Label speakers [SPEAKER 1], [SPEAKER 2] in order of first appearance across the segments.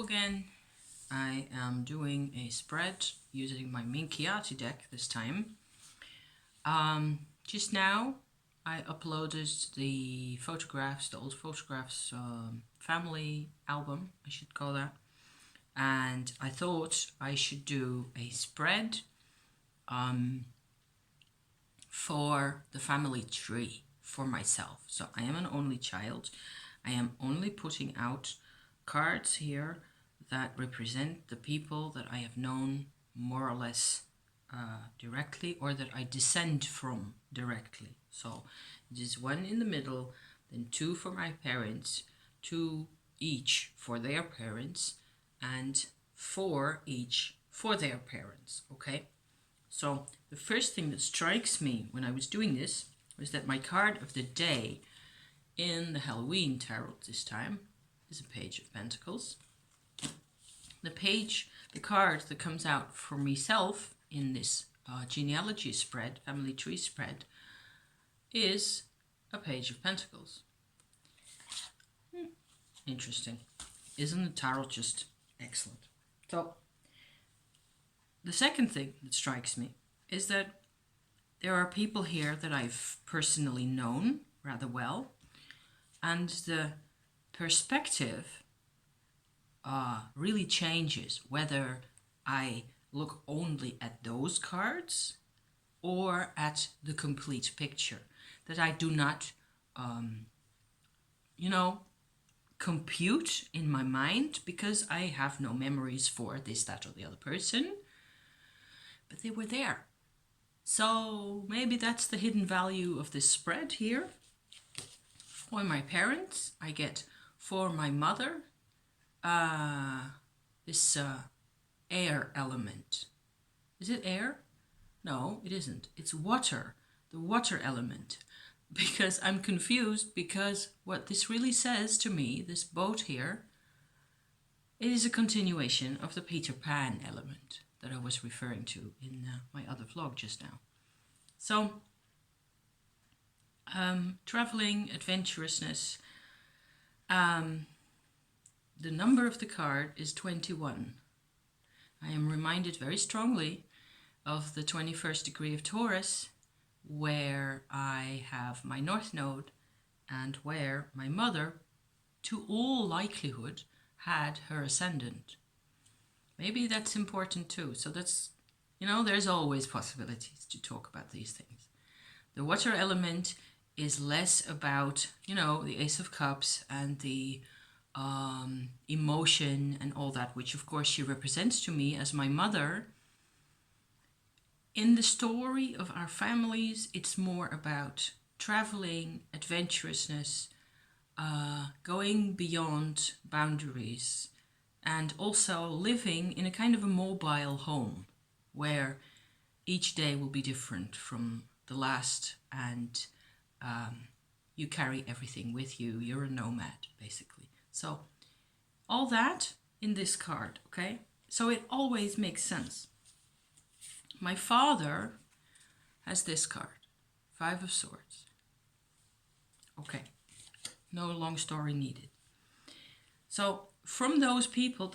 [SPEAKER 1] again. I am doing a spread using my Minchiate deck this time. Just now I uploaded the photographs, the old photographs family album, I should call that. And I thought I should do a spread for the family tree for myself. So I am an only child. I am only putting out cards here that represent the people that I have known more or less directly, or that I descend from directly. So it is one in the middle, then two for my parents, two each for their parents, and four each for their parents. Okay, so the first thing that strikes me when I was doing this was that my card of the day in the Halloween tarot this time is a Page of Pentacles. The card that comes out for myself in this genealogy spread, family tree spread, is a Page of Pentacles. Interesting. Isn't the tarot just excellent? So, the second thing that strikes me is that there are people here that I've personally known rather well, and the perspective really changes whether I look only at those cards or at the complete picture. That I do not, compute in my mind, because I have no memories for this, that, or the other person, but they were there. So maybe that's the hidden value of this spread here. For my parents, I get for my mother this air element. Is it air? No, it isn't. It's water, the water element. Because I'm confused, because what this really says to me, this boat here, it is a continuation of the Peter Pan element that I was referring to in my other vlog just now. So, traveling, adventurousness. The number of the card is 21. I am reminded very strongly of the 21st degree of Taurus, where I have my North Node and where my mother, to all likelihood, had her ascendant. Maybe that's important too. So that's, there's always possibilities to talk about these things. The water element is less about, the Ace of Cups and the emotion and all that, which of course she represents to me as my mother. In the story of our families, it's more about traveling, adventurousness, going beyond boundaries, and also living in a kind of a mobile home where each day will be different from the last, and you carry everything with you. You're a nomad, basically. So all that in this card, okay? So it always makes sense. My father has this card, Five of Swords. Okay, no long story needed. So from those people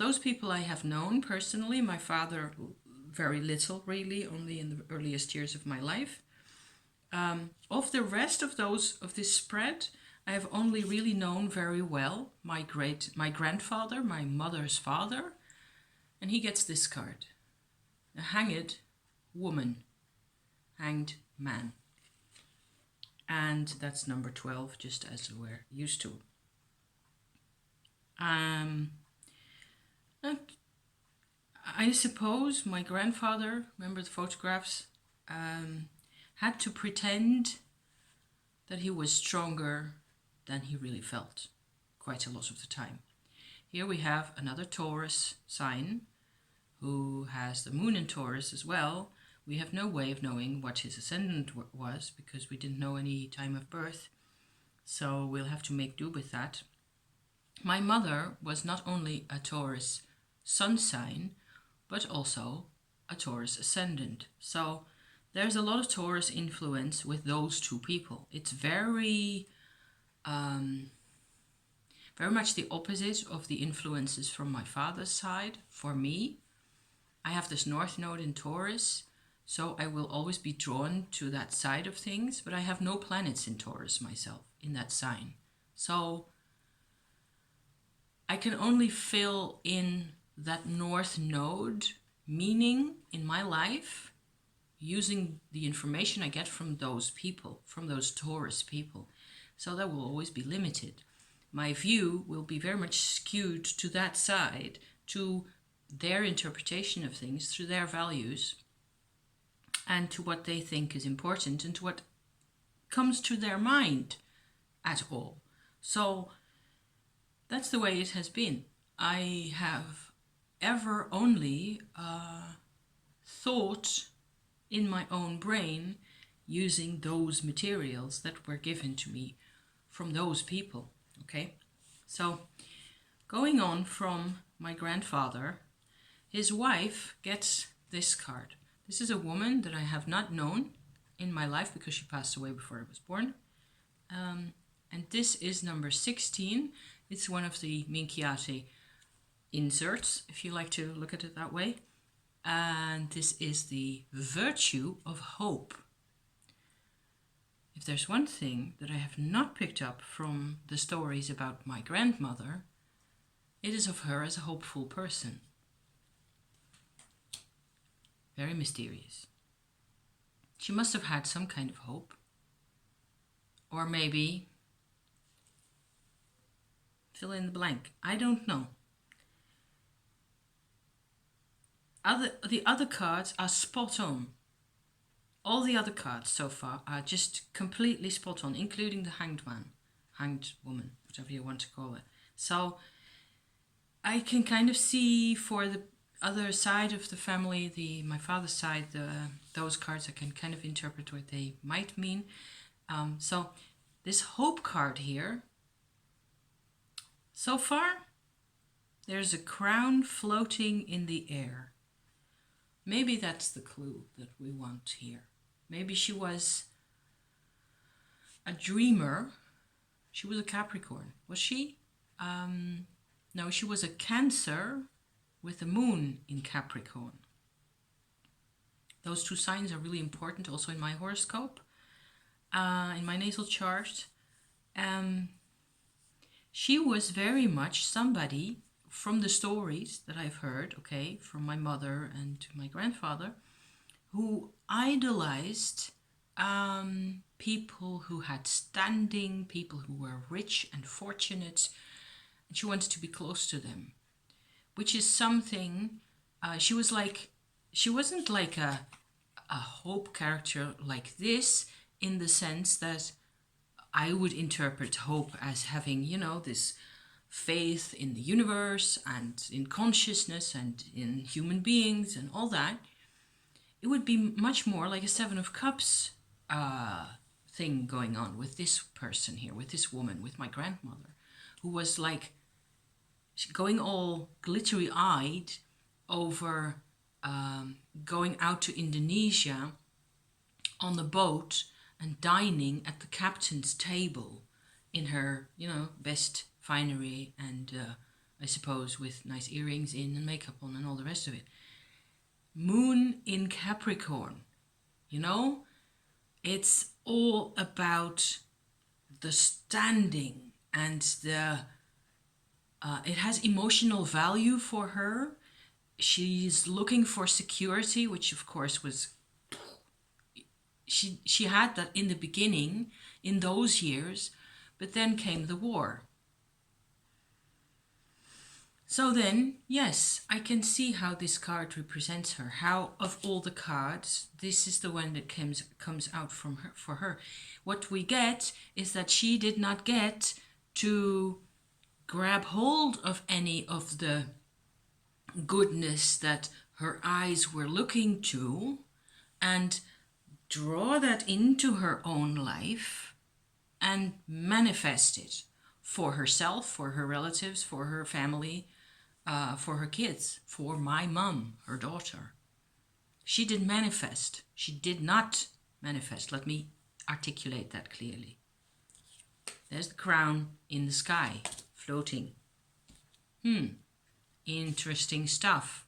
[SPEAKER 1] I have known personally. My father very little, really, only in the earliest years of my life. Of the rest of this spread, I have only really known very well my grandfather, my mother's father, and he gets this card, a hanged woman, hanged man, and that's number 12, just as we're used to. And I suppose my grandfather, remember the photographs, had to pretend that he was stronger than he really felt quite a lot of the time. Here we have another Taurus sign who has the moon in Taurus as well. We have no way of knowing what his ascendant was, because we didn't know any time of birth. So we'll have to make do with that. My mother was not only a Taurus sun sign, but also a Taurus ascendant. So there's a lot of Taurus influence with those two people. It's very very much the opposite of the influences from my father's side. For me, I have this North Node in Taurus, so I will always be drawn to that side of things, but I have no planets in Taurus myself, in that sign. So I can only fill in that North Node meaning in my life using the information I get from those people, from those Taurus people. So that will always be limited. My view will be very much skewed to that side, to their interpretation of things through their values and to what they think is important and to what comes to their mind at all. So that's the way it has been. I have ever only thought in my own brain using those materials that were given to me from those people. Okay, so going on from my grandfather, his wife gets this card. This is a woman that I have not known in my life because she passed away before I was born. And this is number 16. It's one of the Minchiate inserts, if you like to look at it that way. And this is the virtue of hope. If there's one thing that I have not picked up from the stories about my grandmother, it is of her as a hopeful person. Very mysterious. She must have had some kind of hope. Or maybe, fill in the blank. I don't know. The other cards are spot on. All the other cards so far are just completely spot on, including the hanged man, hanged woman, whatever you want to call it. So I can kind of see for the other side of the family, my father's side, those cards I can kind of interpret what they might mean. So this hope card here, so far, there's a crown floating in the air. Maybe that's the clue that we want here. Maybe she was a dreamer. She was a Capricorn. Was she? No, she was a Cancer with the moon in Capricorn. Those two signs are really important also in my horoscope, in my natal chart. She was very much somebody from the stories that I've heard, okay, from my mother and my grandfather, who idolized people who had standing, people who were rich and fortunate, and she wanted to be close to them, which is something, she wasn't like a hope character like this, in the sense that I would interpret hope as having, this faith in the universe and in consciousness and in human beings and all that. It would be much more like a Seven of Cups thing going on with this person here, with this woman, with my grandmother, who was like going all glittery-eyed over going out to Indonesia on the boat and dining at the captain's table in her, best finery and I suppose with nice earrings in and makeup on and all the rest of it. Moon in Capricorn, it's all about the standing and it has emotional value for her. She's looking for security, which of course was, she had that in the beginning, in those years, but then came the war. So then, yes, I can see how this card represents her. How, of all the cards, this is the one that comes out from her for her. What we get is that she did not get to grab hold of any of the goodness that her eyes were looking to and draw that into her own life and manifest it for herself, for her relatives, for her family, for her kids, for my mum, her daughter. She did manifest. She did not manifest. Let me articulate that clearly. There's the crown in the sky, floating. Interesting stuff.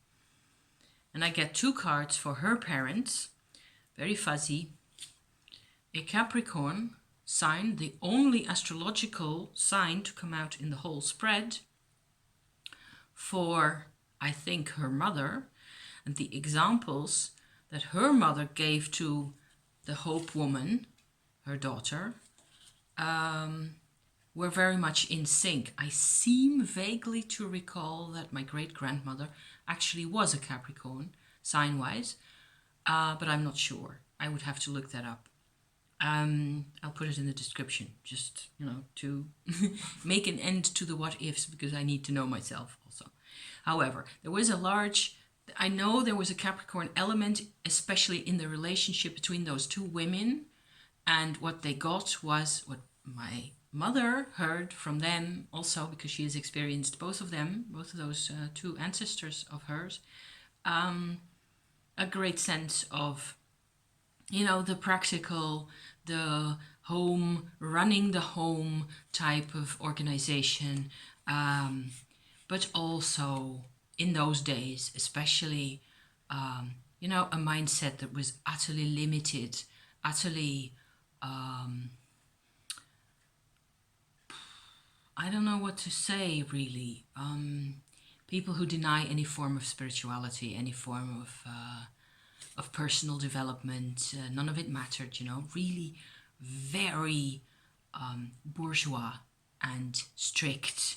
[SPEAKER 1] And I get 2 cards for her parents, very fuzzy. A Capricorn sign, the only astrological sign to come out in the whole spread, for, I think, her mother, and the examples that her mother gave to the Hope woman, her daughter, were very much in sync. I seem vaguely to recall that my great-grandmother actually was a Capricorn, sign-wise, but I'm not sure. I would have to look that up. I'll put it in the description, just, to make an end to the what-ifs, because I need to know myself also. However, I know there was a Capricorn element, especially in the relationship between those 2 women, and what they got was what my mother heard from them also, because she has experienced both of those 2 ancestors of hers, a great sense of, the practical, the home, running the home type of organization, but also in those days, especially, a mindset that was utterly limited, utterly, I don't know what to say, really. People who deny any form of spirituality, any form of personal development, none of it mattered, really very bourgeois and strict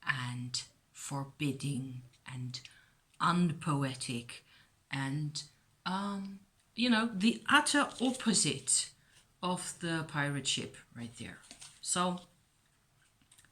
[SPEAKER 1] and forbidding and unpoetic and, the utter opposite of the pirate ship right there. So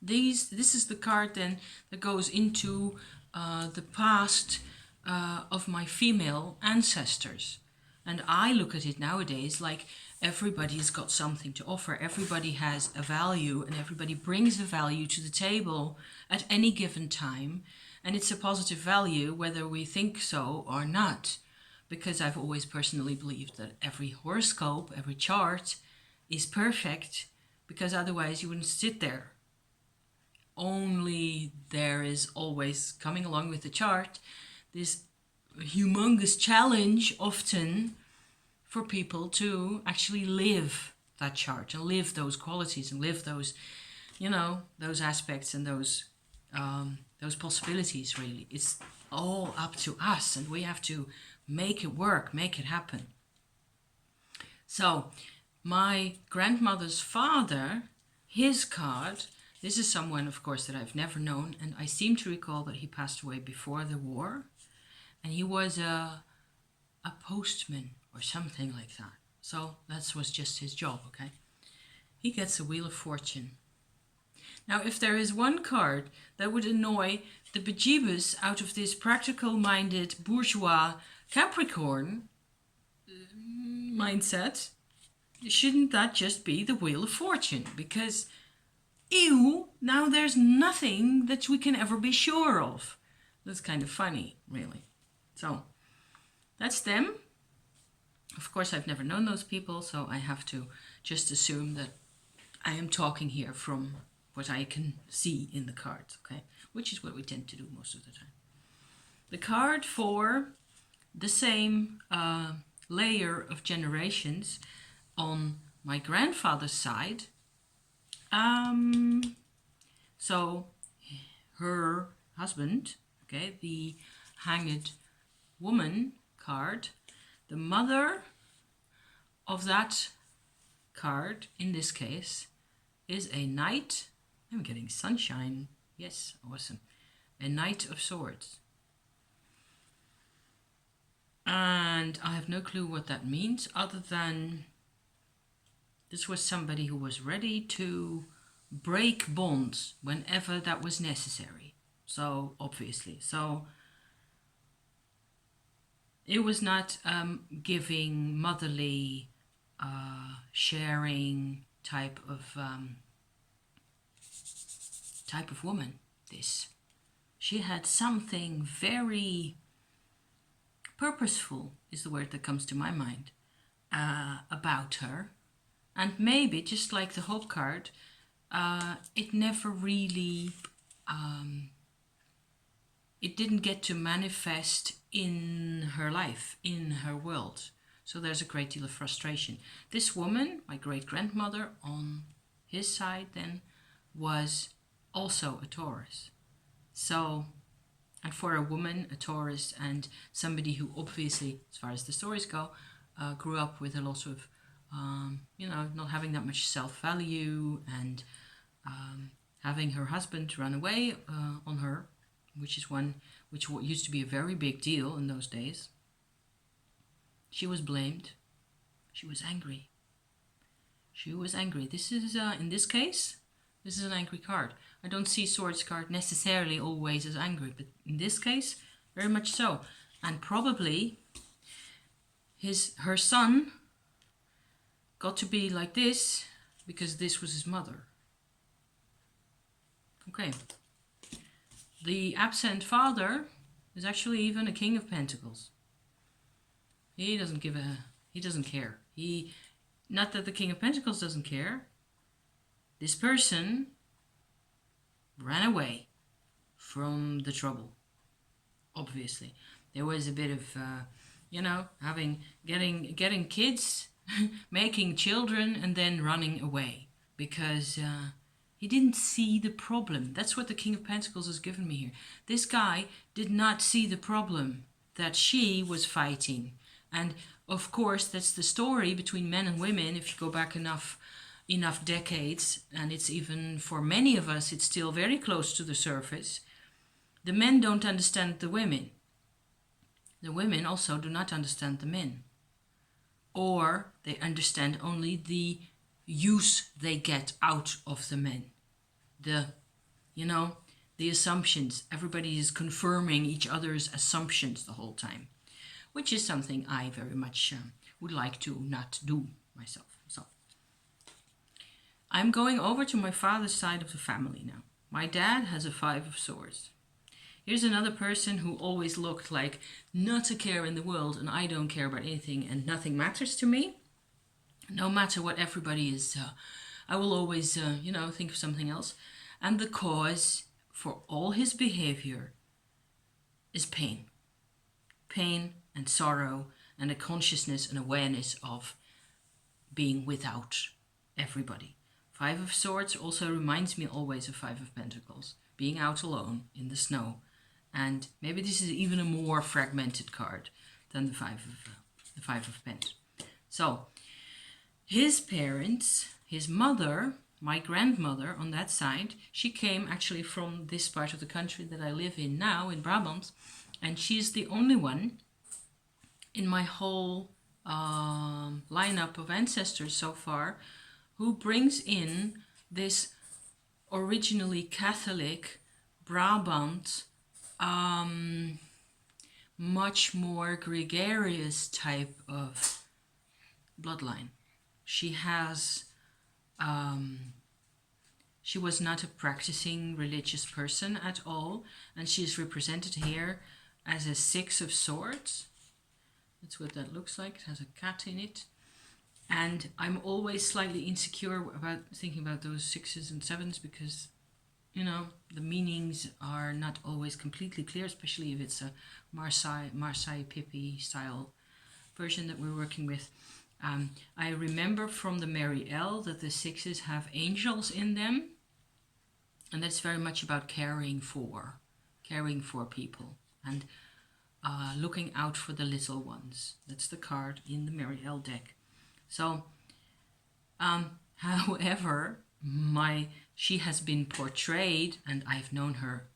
[SPEAKER 1] this is the card then that goes into the past of my female ancestors. And I look at it nowadays like everybody's got something to offer. Everybody has a value and everybody brings a value to the table at any given time. And it's a positive value whether we think so or not. Because I've always personally believed that every horoscope, every chart is perfect, because otherwise you wouldn't sit there. Only there is always, coming along with the chart, this humongous challenge often for people to actually live that chart and live those qualities and live those, those aspects and those possibilities. Really, it's all up to us, and we have to make it work, make it happen. So my grandmother's father, his card, this is someone, of course, that I've never known, and I seem to recall that he passed away before the war, and he was a postman or something like that. So that was just his job, okay? He gets a Wheel of Fortune. Now, if there is one card that would annoy the bejeebus out of this practical-minded bourgeois Capricorn mindset, shouldn't that just be the Wheel of Fortune? Because, ew, now there's nothing that we can ever be sure of. That's kind of funny, really. So, that's them. Of course, I've never known those people, so I have to just assume that I am talking here from what I can see in the cards, okay? Which is what we tend to do most of the time. The card for the same layer of generations on my grandfather's side. So her husband, okay, the Hanged Woman card, the mother of that card in this case is a Knight. I'm getting sunshine. Yes, awesome. A Knight of Swords. And I have no clue what that means, other than this was somebody who was ready to break bonds whenever that was necessary. So, obviously. So, it was not giving motherly, sharing type of woman, this. She had something very purposeful, is the word that comes to my mind, about her. And maybe, just like the Hope card, it never really it didn't get to manifest in her life, in her world. So there's a great deal of frustration. This woman, my great-grandmother on his side then, was also a Taurus. So, and for a woman, a Taurus, and somebody who obviously, as far as the stories go, grew up with a lot of, not having that much self-value, and having her husband run away on her, which used to be a very big deal in those days. She was blamed. She was angry. She was angry. This is, in this case, this is an angry card. I don't see Swords card necessarily always as angry, but in this case, very much so. And probably her son got to be like this because this was his mother. Okay. The absent father is actually even a King of Pentacles. He doesn't care. Not that the King of Pentacles doesn't care. This person ran away from the trouble. Obviously, there was a bit of, getting kids, making children, and then running away because he didn't see the problem. That's what the King of Pentacles has given me here. This guy did not see the problem that she was fighting. And of course, that's the story between men and women. If you go back enough decades, and it's even for many of us, it's still very close to the surface. The men don't understand the women. The women also do not understand the men. Or they understand only the use they get out of the men. The assumptions. Everybody is confirming each other's assumptions the whole time, which is something I very much would like to not do myself. So I'm going over to my father's side of the family now. My dad has a 5 of Swords. Here's another person who always looked like not a care in the world, and I don't care about anything and nothing matters to me. No matter what everybody is, I will always, think of something else. And the cause for all his behavior is pain. Pain and sorrow and a consciousness and awareness of being without everybody. 5 of Swords also reminds me always of 5 of Pentacles, being out alone in the snow. And maybe this is even a more fragmented card than the 5 of Pentacles. So his parents, his mother, my grandmother on that side, she came actually from this part of the country that I live in now, in Brabant, and she's the only one in my whole lineup of ancestors so far who brings in this originally Catholic Brabant, much more gregarious type of bloodline. She has, she was not a practicing religious person at all, and she is represented here as a 6 of Swords. That's what that looks like. It has a cat in it. And I'm always slightly insecure about thinking about those 6s and 7s because, the meanings are not always completely clear, especially if it's a Marseille Pippi style version that we're working with. I remember from the Mary L that the 6s have angels in them, and that's very much about caring for people and looking out for the little ones. That's the card in the Mary L deck. So, however, she has been portrayed, and I've known her,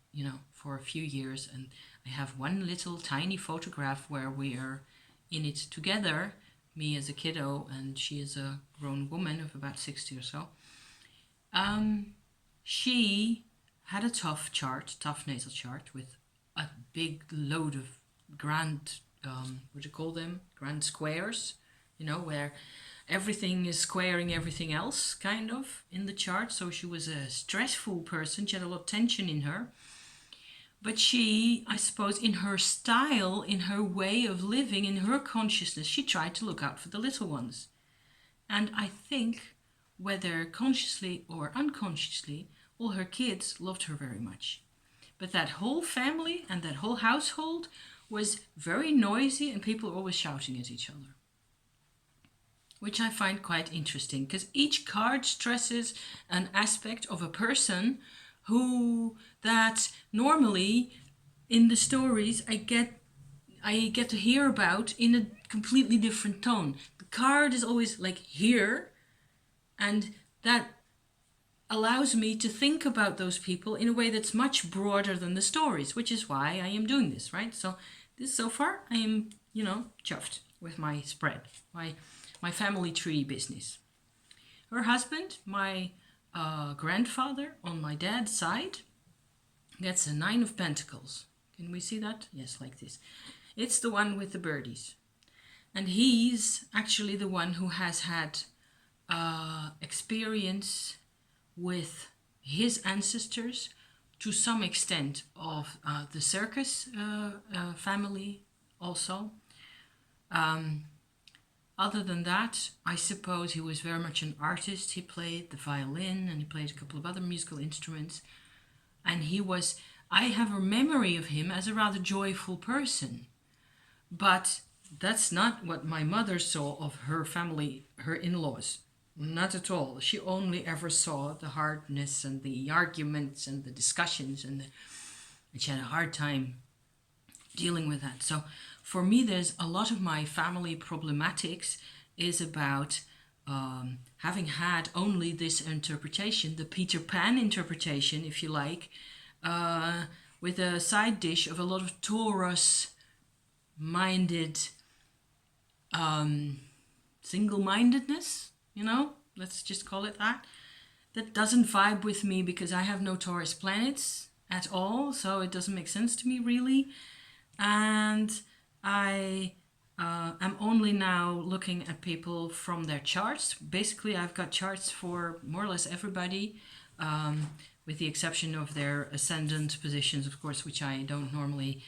[SPEAKER 1] for a few years, and I have one little tiny photograph where we are in it together, me as a kiddo, and she is a grown woman of about 60 or so. She had a tough natal chart with a big load of grand, grand squares, where everything is squaring everything else, kind of, in the chart. So she was a stressful person. She had a lot of tension in her. But she, I suppose, in her style, in her way of living, in her consciousness, she tried to look out for the little ones. And I think, whether consciously or unconsciously, all her kids loved her very much. But that whole family and that whole household was very noisy, and people were always shouting at each other, which I find quite interesting, because each card stresses an aspect of a person who that normally in the stories I get to hear about in a completely different tone. The card is always like here, and that allows me to think about those people in a way that's much broader than the stories, which is why I am doing this, right? So far I am, chuffed with my spread, my family tree business. Her husband, my grandfather on my dad's side, gets a 9 of Pentacles. Can we see that? Yes, like this. It's the one with the birdies. And he's actually the one who has had experience with his ancestors to some extent of the circus family also. Other than that, I suppose he was very much an artist. He played the violin and he played a couple of other musical instruments. And I have a memory of him as a rather joyful person. But that's not what my mother saw of her family, her in-laws. Not at all. She only ever saw the hardness and the arguments and the discussions, and she had a hard time dealing with that. So for me, there's a lot of my family problematics is about having had only this interpretation, the Peter Pan interpretation, if you like, with a side dish of a lot of Taurus-minded single-mindedness, let's just call it that. That doesn't vibe with me because I have no Taurus planets at all, so it doesn't make sense to me really. And I am only now looking at people from their charts. Basically, I've got charts for more or less everybody, with the exception of their ascendant positions, of course, which I don't normally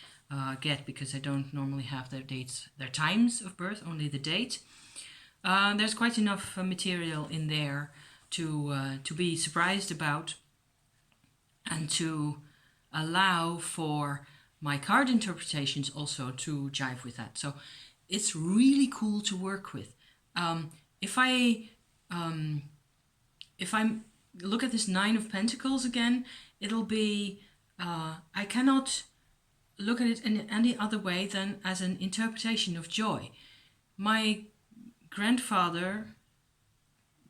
[SPEAKER 1] get because I don't normally have their dates, their times of birth, only the date. There's quite enough material in there to be surprised about and to allow for my card interpretations also to jive with that. So it's really cool to work with. If I look at this 9 of Pentacles again, it'll be, I cannot look at it in any other way than as an interpretation of joy. My grandfather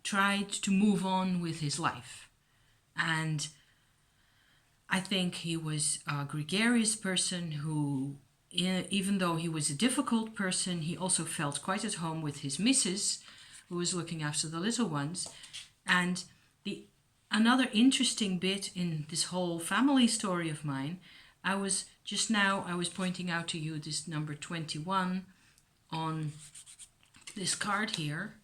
[SPEAKER 1] tried to move on with his life, and I think he was a gregarious person who, even though he was a difficult person, he also felt quite at home with his missus, who was looking after the little ones. And another interesting bit in this whole family story of mine, I was pointing out to you this number 21 on this card here.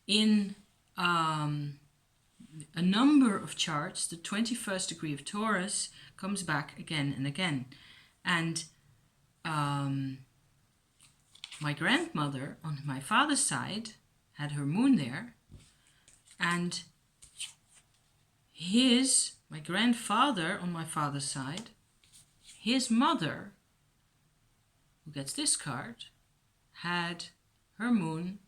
[SPEAKER 1] In a number of charts, the 21st degree of Taurus comes back again and again. And my grandmother on my father's side had her moon there, and my grandfather on my father's side, his mother, who gets this card, had her moon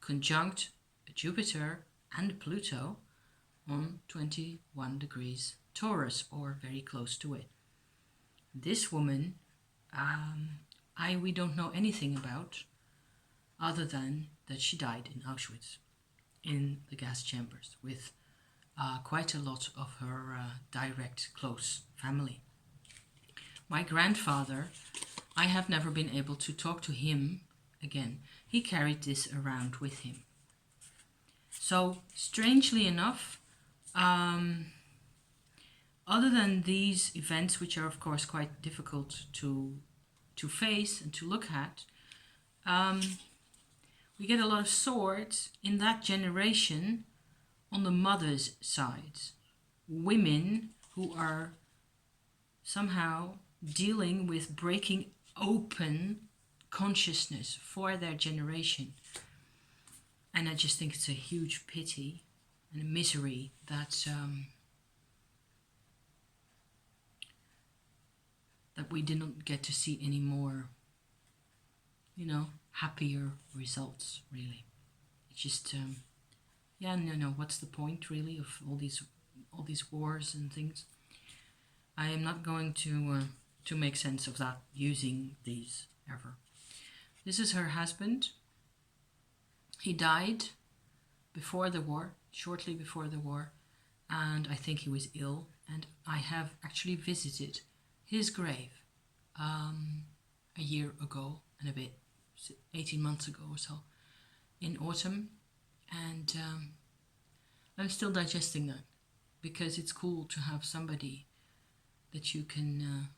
[SPEAKER 1] conjunct Jupiter and Pluto on 21 degrees Taurus, or very close to it. This woman, we don't know anything about, other than that she died in Auschwitz, in the gas chambers, with quite a lot of her direct, close family. My grandfather, I have never been able to talk to him again. He carried this around with him. So, strangely enough, other than these events, which are of course quite difficult to face and to look at, we get a lot of swords in that generation on the mother's side. Women who are somehow dealing with breaking open consciousness for their generation. And I just think it's a huge pity and a misery that that we didn't get to see any more, you know, happier results, really. It's just, yeah, no, what's the point, really, of all these wars and things? I am not going to make sense of that using these ever. This is her husband. He died before the war, shortly before the war, and I think he was ill, and I have actually visited his grave a year ago and a bit, 18 months ago or so, in autumn, and I'm still digesting that, because it's cool to have somebody that you can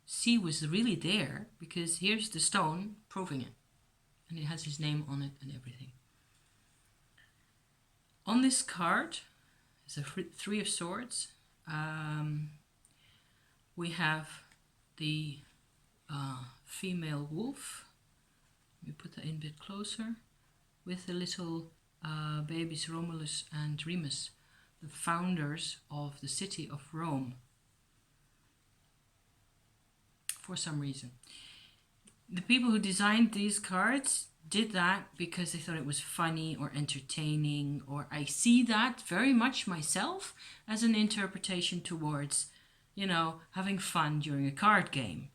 [SPEAKER 1] see was really there, because here's the stone proving it, and it has his name on it and everything. On this card is a Three of Swords. We have the female wolf. Let me put that in a bit closer, with the little babies Romulus and Remus, the founders of the city of Rome, for some reason. The people who designed these cards did that because they thought it was funny or entertaining, or I see that very much myself as an interpretation towards, you know, having fun during a card game.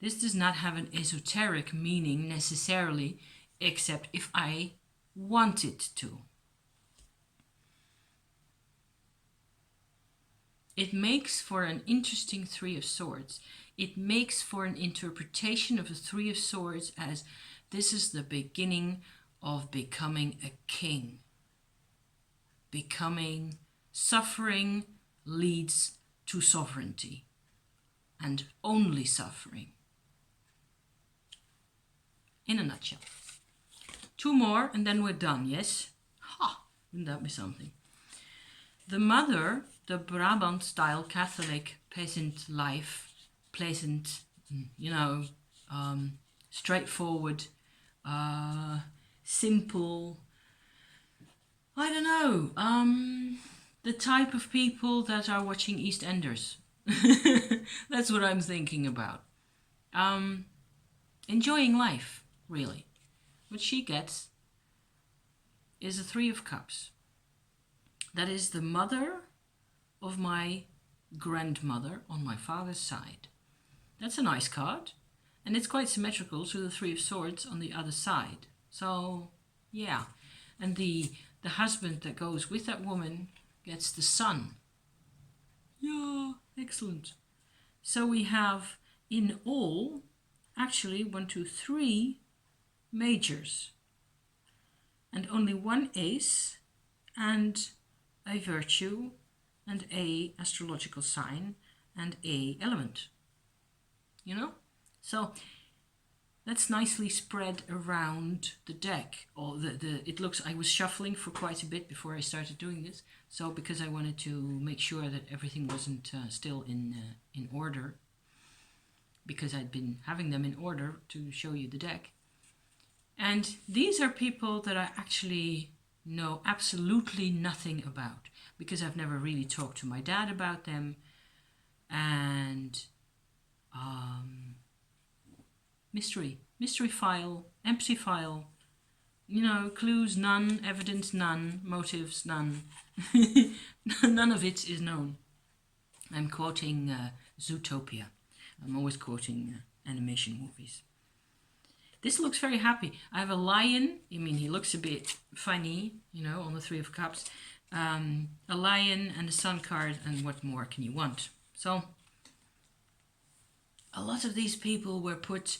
[SPEAKER 1] This does not have an esoteric meaning necessarily, except if I want it to. It makes for an interesting Three of Swords. It makes for an interpretation of the Three of Swords as this is the beginning of becoming a king. Suffering leads to sovereignty, and only suffering. In a nutshell. Two more and then we're done, yes? Ha! Wouldn't that be something? The mother, the Brabant-style Catholic peasant life, pleasant, you know, straightforward, simple, I don't know, the type of people that are watching EastEnders. That's what I'm thinking about. Enjoying life, really. What she gets is a Three of Cups. That is the mother of my grandmother on my father's side. That's a nice card. And it's quite symmetrical to the Three of Swords on the other side. So, yeah. And the husband that goes with that woman gets the son. Yeah, excellent. So we have in all, actually 1, 2, 3 majors. And only one ace and a virtue and a astrological sign and a element. You know? So that's nicely spread around the deck. Or it looks, I was shuffling for quite a bit before I started doing this. So because I wanted to make sure that everything wasn't still in order, because I'd been having them in order to show you the deck. And these are people that I actually know absolutely nothing about, because I've never really talked to my dad about them. And mystery file, empty file, you know, clues none, evidence none, motives none. None of it is known. I'm quoting Zootopia. I'm always quoting animation movies. This looks very happy. I have a lion. I mean, he looks a bit funny, you know, on the Three of Cups. A lion and a sun card, and what more can you want? So, a lot of these people were put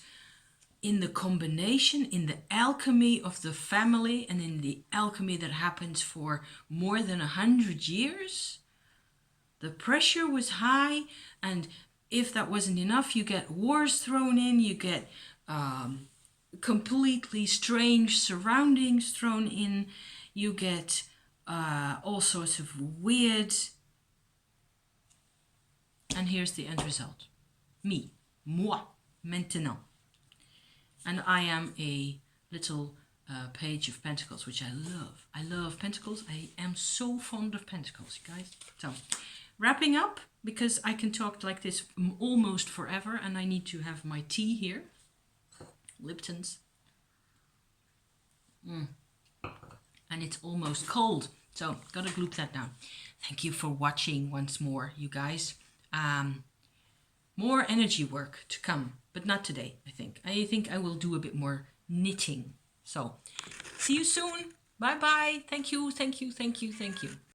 [SPEAKER 1] in the combination, in the alchemy of the family, and in the alchemy that happens for more than 100 years. The pressure was high, and if that wasn't enough, you get wars thrown in, you get completely strange surroundings thrown in, you get all sorts of weird. And here's the end result. Me, moi, maintenant. And I am a little page of pentacles, which I love. I love pentacles. I am so fond of pentacles, you guys. So wrapping up, because I can talk like this almost forever, and I need to have my tea here. Lipton's. And it's almost cold, so gotta gloop that down. Thank you for watching once more, you guys. More energy work to come, but not today, I think. I think I will do a bit more knitting. So, see you soon. Bye bye. Thank you, thank you, thank you, thank you.